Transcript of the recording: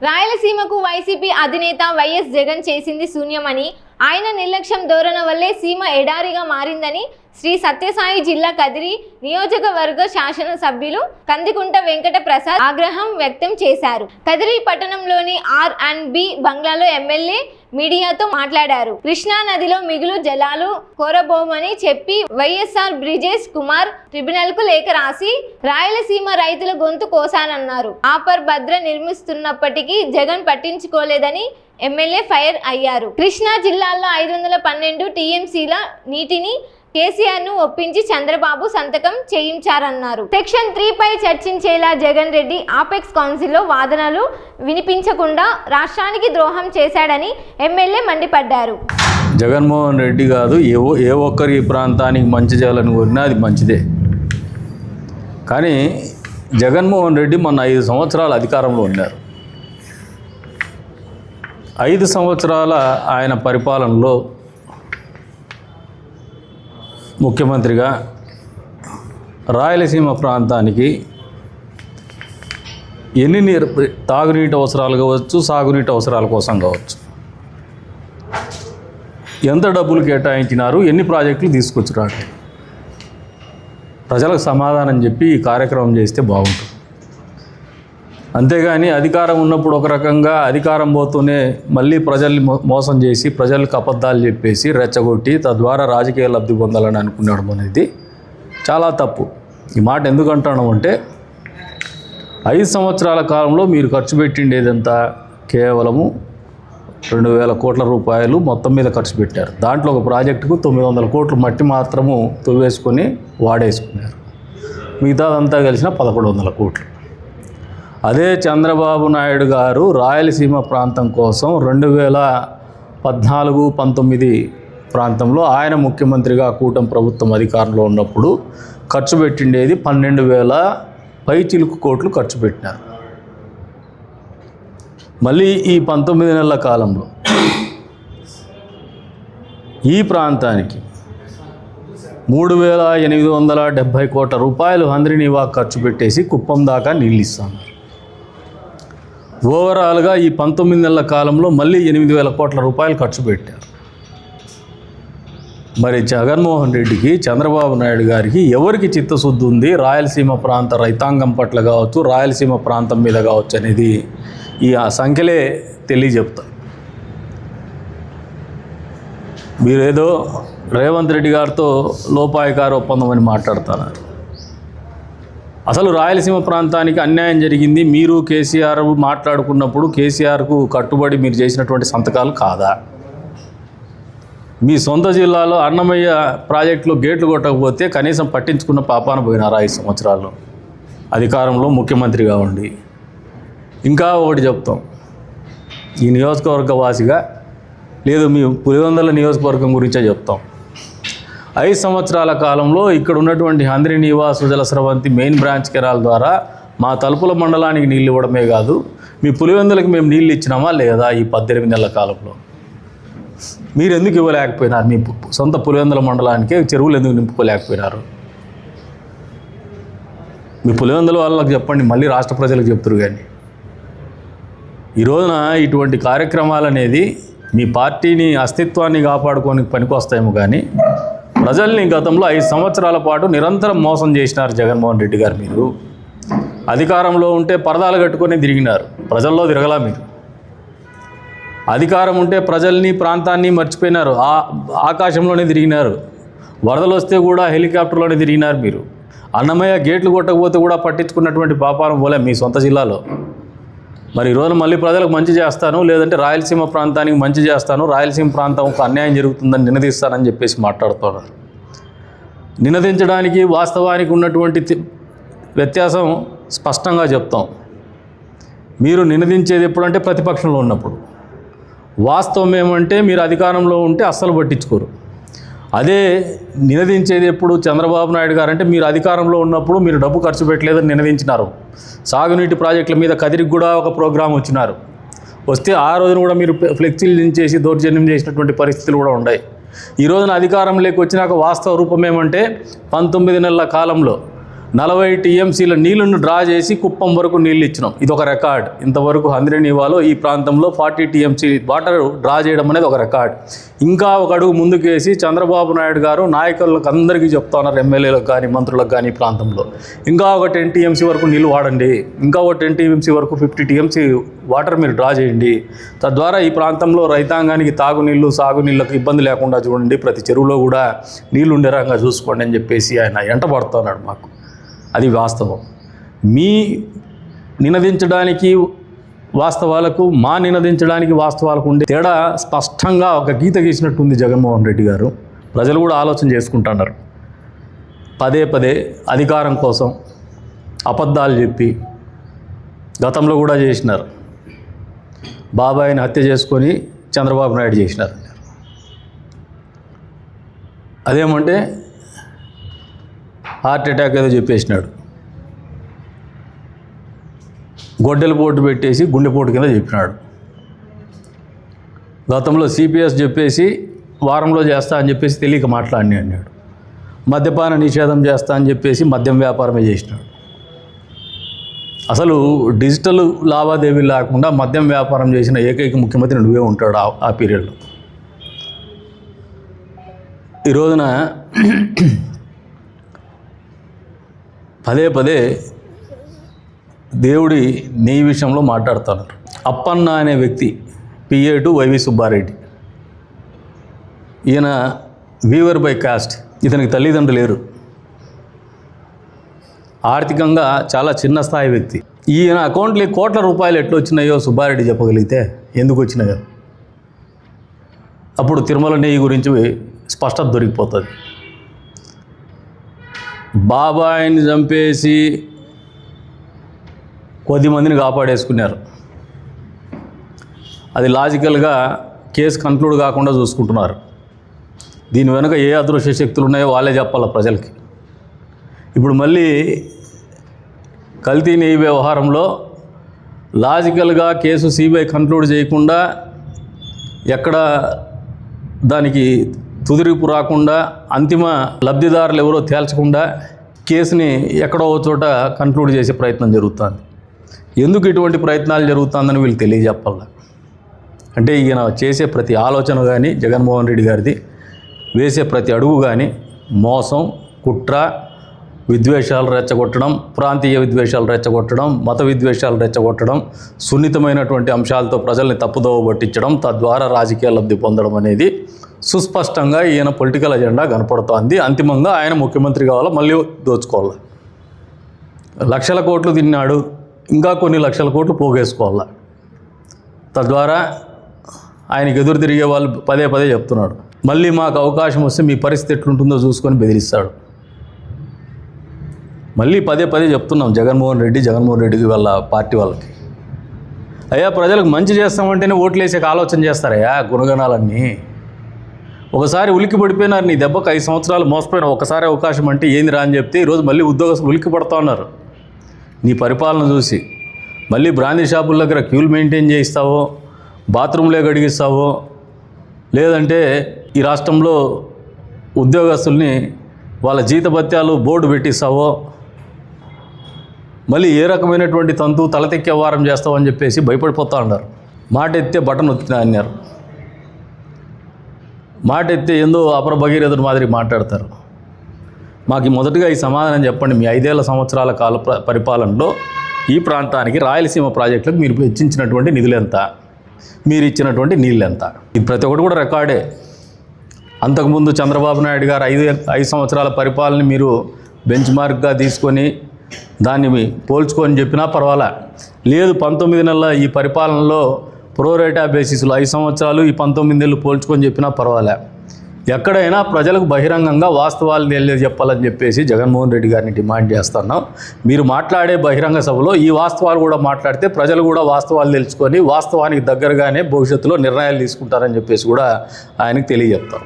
రాయలసీమకు వైసీపీ అధినేత వైఎస్ జగన్ చేసింది శూన్యమని, ఆయన నిర్లక్ష్యం ధోరణ వల్లే సీమ ఎడారిగా మారిందని శ్రీ సత్యసాయి జిల్లా కదిరి నియోజకవర్గ శాసనసభ్యులు కందికుంట వెంకట ప్రసాద్ ఆగ్రహం వ్యక్తం చేశారు. కదిరి పట్టణంలోని R&B బంగ్లాలో ఎమ్మెల్యే మీడియాతో మాట్లాడారు. కృష్ణా నదిలో మిగులు జలాలు కోరబోమని చెప్పి వైఎస్ఆర్ బ్రిజేష్ కుమార్ ట్రిబ్యునల్ కు లేఖ రాసి రాయలసీమ రైతుల గొంతు కోసానన్నారు. ఆపర్ భద్ర నిర్మిస్తున్నప్పటికీ జగన్ పట్టించుకోలేదని ఎమ్మెల్యే ఫైర్ అయ్యారు. కృష్ణా జిల్లాలో 512 టీఎంసీల నీటిని కేసీఆర్ ను ఒప్పించి చంద్రబాబు సంతకం చేయించారన్నారు. సెక్షన్ 3 పై చర్చించేలా జగన్ రెడ్డి ఆపెక్స్ కౌన్సిల్లో వాదనలు వినిపించకుండా రాష్ట్రానికి ద్రోహం చేశాడని ఎమ్మెల్యే మండిపడ్డారు. జగన్మోహన్ రెడ్డి కాదు, ఏ ఒక్కరి ప్రాంతానికి మంచి చేయాలని కోరినా అది మంచిదే. కానీ జగన్మోహన్ రెడ్డి మొన్న 5 సంవత్సరాలు అధికారంలో ఉన్నారు. 5 సంవత్సరాల ఆయన పరిపాలనలో ముఖ్యమంత్రిగా రాయలసీమ ప్రాంతానికి ఎన్ని తాగునీటి అవసరాలు కావచ్చు, సాగునీటి అవసరాల కోసం కావచ్చు, ఎంత డబ్బులు కేటాయించినారు, ఎన్ని ప్రాజెక్టులు తీసుకొచ్చినారు, ప్రజలకు సమాధానం చెప్పి ఈ కార్యక్రమం చేస్తే బాగుంటుంది. అంతేగాని అధికారం ఉన్నప్పుడు ఒక రకంగా, అధికారం పోతూనే మళ్ళీ ప్రజల్ని మోసం చేసి ప్రజలకు అబద్ధాలు చెప్పేసి రెచ్చగొట్టి తద్వారా రాజకీయ లబ్ధి పొందాలని అనుకున్నాడు అనేది చాలా తప్పు. ఈ మాట ఎందుకు అంటున్నాం అంటే 5 సంవత్సరాల కాలంలో మీరు ఖర్చు పెట్టిండేదంతా కేవలము 2,000 కోట్ల రూపాయలు మొత్తం మీద ఖర్చు పెట్టారు. దాంట్లో ఒక ప్రాజెక్టుకు 900 కోట్లు మట్టి మాత్రము తవ్వేసుకొని వాడేసుకున్నారు. మిగతాదంతా కలిసిన 1,100 కోట్లు. అదే చంద్రబాబు నాయుడు గారు రాయలసీమ ప్రాంతం కోసం 2014-19 ప్రాంతంలో ఆయన ముఖ్యమంత్రిగా కూటమి ప్రభుత్వం అధికారంలో ఉన్నప్పుడు ఖర్చు పెట్టిండేది 12,000 పైచిలుకు కోట్లు ఖర్చు పెట్టినారు. మళ్ళీ ఈ 19 నెలల కాలంలో ఈ ప్రాంతానికి 3,870 కోట్ల రూపాయలు హంద్రీనీవాకు ఖర్చు పెట్టేసి కుప్పం దాకా నీళ్ళు ఇస్తాను. ఓవరాల్గా ఈ 19 నెలల కాలంలో మళ్ళీ 8,000 కోట్ల రూపాయలు ఖర్చు పెట్టారు. మరి జగన్మోహన్ రెడ్డికి, చంద్రబాబు నాయుడు గారికి ఎవరికి చిత్తశుద్ధి ఉంది రాయలసీమ ప్రాంత రైతాంగం పట్ల కావచ్చు, రాయలసీమ ప్రాంతం మీద కావచ్చు అనేది ఈ సంఖ్యలే తెలియజెప్తారు. మీరేదో రేవంత్ రెడ్డి గారితో లోపాయకార ఒప్పందం అని మాట్లాడుతున్నారు. అసలు రాయలసీమ ప్రాంతానికి అన్యాయం జరిగింది మీరు కేసీఆర్ మాట్లాడుకున్నప్పుడు కేసీఆర్కు కట్టుబడి మీరు చేసినటువంటి సంతకాలు కాదా? మీ సొంత జిల్లాలో అన్నమయ్య ప్రాజెక్టులో గేట్లు కొట్టకపోతే కనీసం పట్టించుకున్న పాపాన పోయినారా 5 సంవత్సరాల్లో అధికారంలో ముఖ్యమంత్రిగా ఉండి? ఇంకా ఒకటి చెప్తాం, ఈ నియోజకవర్గ వాసిగా లేదు మీ పులివెందుల నియోజకవర్గం గురించే చెప్తాం. 5 సంవత్సరాల కాలంలో ఇక్కడ ఉన్నటువంటి Handrineeva Sujala Sravanthi main branch canal ద్వారా మా తలుపుల మండలానికి నీళ్ళు ఇవ్వడమే కాదు, మీ పులివెందులకు మేము నీళ్ళు ఇచ్చినామా లేదా? ఈ 18 నెలల కాలంలో మీరు ఎందుకు ఇవ్వలేకపోయినారు? మీ సొంత పులివెందుల మండలానికి చెరువులు ఎందుకు నింపుకోలేకపోయినారు? మీ పులివెందుల వాళ్ళకి చెప్పండి, మళ్ళీ రాష్ట్ర ప్రజలకు చెప్తారు. కానీ ఈ రోజున ఇటువంటి కార్యక్రమాలు అనేది మీ పార్టీని అస్తిత్వాన్ని కాపాడుకోనికి పనికొస్తాయేమో, కానీ ప్రజల్ని గతంలో 5 సంవత్సరాల పాటు నిరంతరం మోసం చేసినారు జగన్మోహన్ రెడ్డి గారు. మీరు అధికారంలో ఉంటే పరదాలు కట్టుకొని తిరిగినారు, ప్రజల్లో తిరగలా. మీరు అధికారం ఉంటే ప్రజల్ని, ప్రాంతాన్ని మర్చిపోయినారు, ఆకాశంలోనే తిరిగినారు. వరదలు వస్తే కూడా హెలికాప్టర్లోనే తిరిగినారు. మీరు అన్నమయ్య గేట్లు కొట్టకపోతే కూడా పట్టించుకున్నటువంటి పాపారం పోలే మీ సొంత జిల్లాలో. మరి ఈరోజు మళ్ళీ ప్రజలకు మంచి చేస్తాను, లేదంటే రాయలసీమ ప్రాంతానికి మంచి చేస్తాను, రాయలసీమ ప్రాంతం ఒక అన్యాయం జరుగుతుందని నినదీస్తానని చెప్పేసి మాట్లాడుతున్నారు. నినదించడానికి వాస్తవానికి ఉన్నటువంటి వ్యత్యాసం స్పష్టంగా చెప్తాం. మీరు నినదించేది ఎప్పుడంటే ప్రతిపక్షంలో ఉన్నప్పుడు, వాస్తవం ఏమంటే మీరు అధికారంలో ఉంటే అస్సలు పట్టించుకోరు. అదే నినదించేది ఎప్పుడు చంద్రబాబు నాయుడు గారు అంటే మీరు అధికారంలో ఉన్నప్పుడు మీరు డబ్బు ఖర్చు పెట్టలేదని నినదించినారు. సాగునీటి ప్రాజెక్టుల మీద కదిరికి కూడా ఒక ప్రోగ్రాం వచ్చినారు. వస్తే ఆ రోజున కూడా మీరు ఫ్లెక్సీలు దించేసి దౌర్జన్యం చేసినటువంటి పరిస్థితులు కూడా ఉన్నాయి. ఈ రోజున అధికారంలోకి వచ్చినాక వాస్తవ రూపం ఏమంటే 19 నెలల కాలంలో 40 టీఎంసీల నీళ్లను డ్రా చేసి కుప్పం వరకు నీళ్ళు ఇచ్చినాం. ఇది ఒక రికార్డ్. ఇంతవరకు హంద్రీనీవాలో ఈ ప్రాంతంలో 40 టీఎంసీ వాటర్ డ్రా చేయడం అనేది ఒక రికార్డ్. ఇంకా ఒక అడుగు ముందుకేసి చంద్రబాబు నాయుడు గారు నాయకులకు అందరికీ చెప్తా ఉన్నారు, ఎమ్మెల్యేలకు కానీ మంత్రులకు కానీ ఈ ప్రాంతంలో ఇంకా ఒక 10 టీఎంసీ వరకు నీళ్ళు వాడండి, ఇంకా ఒక 10 టీఎంసీ వరకు 50 టీఎంసీ వాటర్ మీరు డ్రా చేయండి. తద్వారా ఈ ప్రాంతంలో రైతాంగానికి తాగునీళ్ళు సాగునీళ్ళకు ఇబ్బంది లేకుండా చూడండి, ప్రతి చెరువులో కూడా నీళ్ళు ఉండే రకంగా చూసుకోండి అని చెప్పేసి ఆయన ఎంటబడుతున్నాడు మాకు. అది వాస్తవం. మీ నినదించడానికి వాస్తవాలకు మా నినదించడానికి వాస్తవాలకు ఉండే తేడా స్పష్టంగా ఒక గీత గీసినట్టుంది జగన్మోహన్ రెడ్డి గారు. ప్రజలు కూడా ఆలోచన చేసుకుంటున్నారు. పదే పదే అధికారం కోసం అబద్ధాలు చెప్పి గతంలో కూడా చేసినారు. బాబాయిని హత్య చేసుకొని చంద్రబాబు నాయుడు చేసినారు. అదేమంటే హార్ట్ అటాక్ ఏదో చెప్పేసినాడు, గొడ్డెల పోటు పెట్టేసి గుండెపోటు కింద చెప్పినాడు. గతంలో సిపిఎస్ చెప్పేసి వారంలో చేస్తా అని చెప్పేసి తెలియక మాట్లాడిని అన్నాడు. మద్యపాన నిషేధం చేస్తా అని చెప్పేసి మద్యం వ్యాపారమే చేసినాడు. అసలు డిజిటల్ లావాదేవీలు లేకుండా మద్యం వ్యాపారం చేసిన ఏకైక ముఖ్యమంత్రి నువ్వే ఉంటాడు ఆ పీరియడ్లో. ఈ రోజున పదే పదే దేవుడి నీ విషయంలో మాట్లాడుతున్నారు. అప్పన్న అనే వ్యక్తి PA to వైవి సుబ్బారెడ్డి, ఈయన వీవర్ బై కాస్ట్, ఇతనికి తల్లిదండ్రులు లేరు, ఆర్థికంగా చాలా చిన్న స్థాయి వ్యక్తి. ఈయన అకౌంట్లో కోట్ల రూపాయలు ఎట్లా వచ్చినాయో సుబ్బారెడ్డి చెప్పగలిగితే ఎందుకు వచ్చినాయో అప్పుడు తిరుమల నెయ్యి గురించి స్పష్టత దొరికిపోతుంది. బాబాయిని చంపేసి కొద్దిమందిని కాపాడేసుకున్నారు. అది లాజికల్గా కేసు కన్క్లూడ్ కాకుండా చూసుకుంటున్నారు. దీని వెనుక ఏ అదృశ్య శక్తులు ఉన్నాయో వాళ్ళే చెప్పాలి ప్రజలకి. ఇప్పుడు మళ్ళీ కల్తీ నెయ్యి వ్యవహారంలో లాజికల్గా కేసు సిబిఐ కన్క్లూడ్ చేయకుండా, ఎక్కడ దానికి తుదిరిపు రాకుండా, అంతిమ లబ్ధిదారులు ఎవరో తేల్చకుండా కేసుని ఎక్కడో చోట కన్క్లూడ్ చేసే ప్రయత్నం జరుగుతుంది. ఎందుకు ఇటువంటి ప్రయత్నాలు జరుగుతుందని వీళ్ళు తెలియజెప్పాలి. అంటే ఈయన చేసే ప్రతి ఆలోచన కానీ, జగన్మోహన్ రెడ్డి గారిది వేసే ప్రతి అడుగు కానీ మోసం, కుట్ర, విద్వేషాలు రెచ్చగొట్టడం, ప్రాంతీయ విద్వేషాలు రెచ్చగొట్టడం, మత విద్వేషాలు రెచ్చగొట్టడం, సున్నితమైనటువంటి అంశాలతో ప్రజల్ని తప్పుదోవ పట్టించడం, తద్వారా రాజకీయ లబ్ధి పొందడం అనేది సుస్పష్టంగా ఈయన పొలిటికల్ అజెండా కనపడుతోంది. అంతిమంగా ఆయన ముఖ్యమంత్రి కావాలా, మళ్ళీ దోచుకోవాలా. లక్షల కోట్లు తిన్నాడు, ఇంకా కొన్ని లక్షల కోట్లు పోగేసుకోవాలా. తద్వారా ఆయనకు ఎదురు తిరిగే వాళ్ళు పదే పదే చెప్తున్నాడు, మళ్ళీ మాకు అవకాశం వస్తే మీ పరిస్థితి ఎట్లుంటుందో చూసుకొని బెదిరిస్తాడు. మళ్ళీ పదే పదే చెప్తున్నాం జగన్మోహన్ రెడ్డికి వాళ్ళ పార్టీ వాళ్ళకి, అయ్యా ప్రజలకు మంచి చేస్తామంటేనే ఓట్లు వేసే ఆలోచన చేస్తారయ్యా గుణగణాలన్నీ. ఒకసారి ఉలిక్కి పడిపోయినారు, నీ దెబ్బకు 5 సంవత్సరాలు మోసపోయినా ఒకసారి అవకాశం అంటే ఏంది రా అని చెప్తే ఈరోజు మళ్ళీ ఉద్యోగస్తులు ఉలిక్కి పడుతూ ఉన్నారు. నీ పరిపాలన చూసి మళ్ళీ బ్రాందీ షాపుల దగ్గర క్యూలు మెయింటైన్ చేయిస్తావో, బాత్రూంలే గడిగిస్తావో, లేదంటే ఈ రాష్ట్రంలో ఉద్యోగస్తుల్ని వాళ్ళ జీతభత్యాలు బోర్డు పెట్టిస్తావో, మళ్ళీ ఏ రకమైనటువంటి తంతు తలతెక్కే వారం చేస్తావని చెప్పేసి భయపడిపోతూ ఉన్నారు. మాట ఎత్తే బటన్ ఒత్తినా అన్నారు. మాట ఎత్తే ఏందో అపర భగీరథుడు మాదిరి మాట్లాడతారు. మాకు మొదటగా ఈ సమాధానం చెప్పండి, మీ 5 సంవత్సరాల కాల పరిపాలనలో ఈ ప్రాంతానికి రాయలసీమ ప్రాజెక్టులకు మీరు వెచ్చించినటువంటి నిధులు ఎంత, మీరు ఇచ్చినటువంటి నీళ్ళు ఎంత, ఇది ప్రతి ఒక్కటి కూడా రికార్డే. అంతకుముందు చంద్రబాబు నాయుడు గారు 5 సంవత్సరాల పరిపాలన మీరు బెంచ్ మార్క్గా తీసుకొని దాన్ని పోల్చుకొని చెప్పినా పర్వాలా. లేదు 19 నెలల ఈ పరిపాలనలో ప్రోరేటా బేసిస్లో 5 సంవత్సరాలు ఈ 19 నెలలు పోల్చుకొని చెప్పినా పర్వాలే. ఎక్కడైనా ప్రజలకు బహిరంగంగా వాస్తవాలు తెలియజెప్పాలని చెప్పేసి జగన్మోహన్ రెడ్డి గారిని డిమాండ్ చేస్తున్నాం. మీరు మాట్లాడే బహిరంగ సభలో ఈ వాస్తవాలు కూడా మాట్లాడితే ప్రజలు కూడా వాస్తవాలు తెలుసుకొని వాస్తవానికి దగ్గరగానే భవిష్యత్తులో నిర్ణయాలు తీసుకుంటారని చెప్పేసి కూడా ఆయనకు తెలియజెప్తాం.